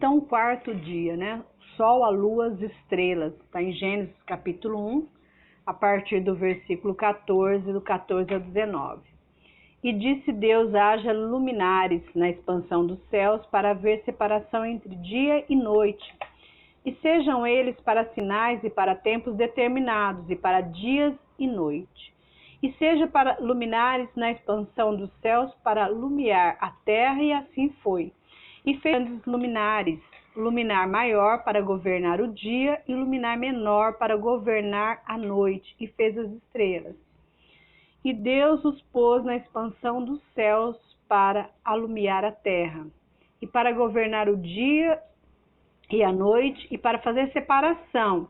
então o quarto dia, né? Sol, a lua, as estrelas. Está em Gênesis capítulo 1, a partir do versículo 14, do 14 ao 19. E disse Deus: haja luminares na expansão dos céus para haver separação entre dia e noite. E sejam eles para sinais e para tempos determinados, e para dias e noite. E seja para luminares na expansão dos céus para lumiar a terra, e assim foi. E fez grandes luminares, luminar maior para governar o dia, e luminar menor para governar a noite, e fez as estrelas. E Deus os pôs na expansão dos céus para alumiar a terra, e para governar o dia e a noite, e para fazer separação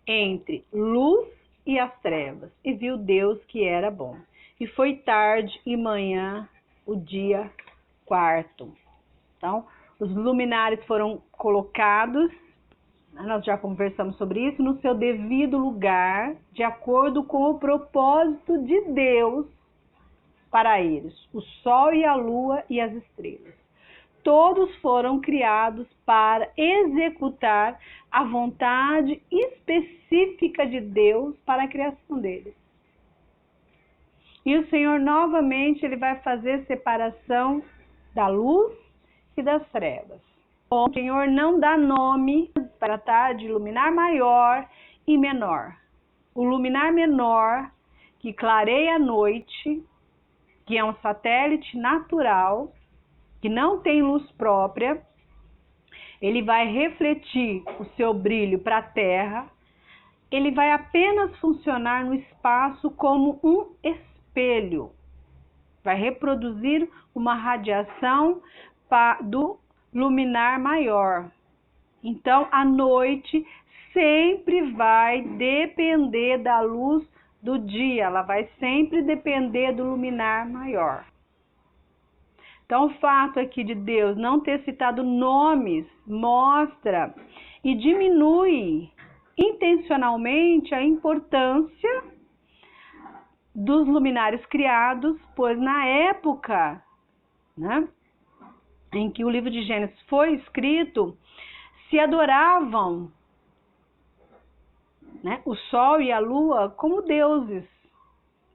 entre luz e as trevas. E viu Deus que era bom. E foi tarde e manhã, o dia quarto. Então, os luminares foram colocados, nós já conversamos sobre isso, no seu devido lugar, de acordo com o propósito de Deus para eles, o sol e a lua e as estrelas. Todos foram criados para executar a vontade específica de Deus para a criação deles. E o Senhor novamente ele vai fazer separação da luz e das trevas. O Senhor não dá nome para tratar de luminar maior e menor. O luminar menor, que clareia a noite, que é um satélite natural, que não tem luz própria, ele vai refletir o seu brilho para a terra, ele vai apenas funcionar no espaço como um espelho, vai reproduzir uma radiação do luminar maior. Então, a noite sempre vai depender da luz do dia, ela vai sempre depender do luminar maior. Então, o fato aqui de Deus não ter citado nomes mostra e diminui intencionalmente a importância dos luminares criados, pois na época, né, em que o livro de Gênesis foi escrito, se adoravam, né, o sol e a lua como deuses.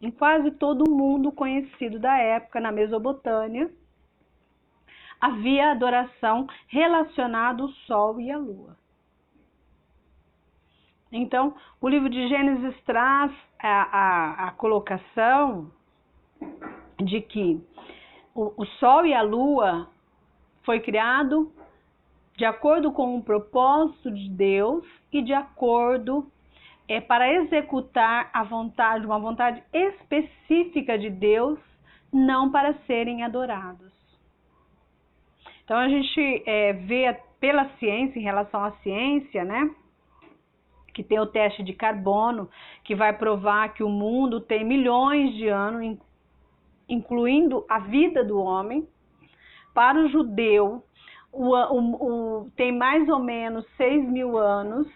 Em quase todo o mundo conhecido da época, na Mesopotâmia, havia adoração relacionada ao sol e à lua. Então, o livro de Gênesis traz a colocação de que o sol e a lua foi criado de acordo com o propósito de Deus e de acordo para executar a vontade, uma vontade específica de Deus, não para serem adorados. Então, a gente vê pela ciência, em relação à ciência, né, que tem o teste de carbono, que vai provar que o mundo tem milhões de anos, incluindo a vida do homem. Para o judeu, tem mais ou menos 6.000 anos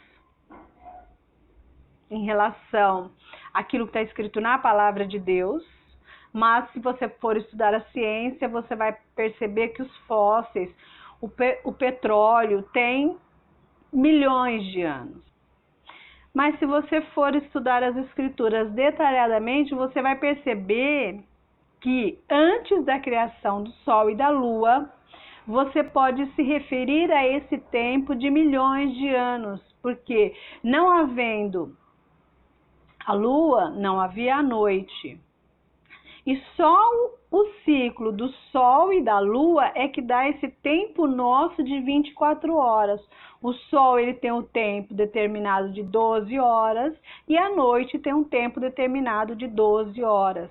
em relação àquilo que está escrito na palavra de Deus. Mas se você for estudar a ciência, você vai perceber que os fósseis, o petróleo tem milhões de anos. Mas se você for estudar as escrituras detalhadamente, você vai perceber que antes da criação do sol e da lua, você pode se referir a esse tempo de milhões de anos, porque não havendo a lua, não havia a noite. E só o ciclo do sol e da lua é que dá esse tempo nosso de 24 horas. O sol ele tem um tempo determinado de 12 horas e a noite tem um tempo determinado de 12 horas.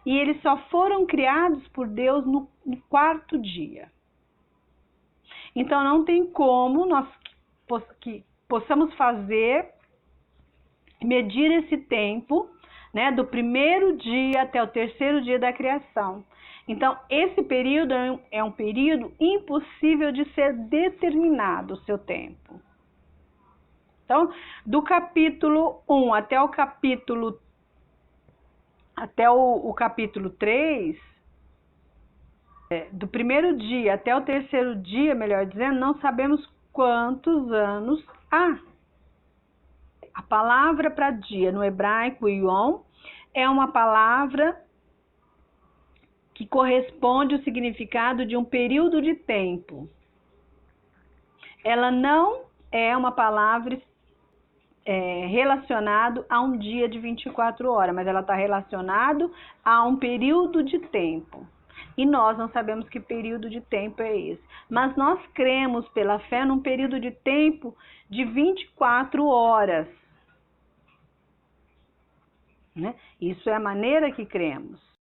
E eles só foram criados por Deus no quarto dia. Então não tem como nós que possamos medir esse tempo, né, do primeiro dia até o terceiro dia da criação. Então, esse período é um período impossível de ser determinado, o seu tempo. Então, do capítulo 1 até o capítulo 3, do primeiro dia até o terceiro dia, melhor dizendo, não sabemos quantos anos há. A palavra para dia no hebraico, yom, é uma palavra que corresponde ao significado de um período de tempo. Ela não é uma palavra relacionada a um dia de 24 horas, mas ela está relacionada a um período de tempo. E nós não sabemos que período de tempo é esse. Mas nós cremos pela fé num período de tempo de 24 horas. Né? Isso é a maneira que cremos.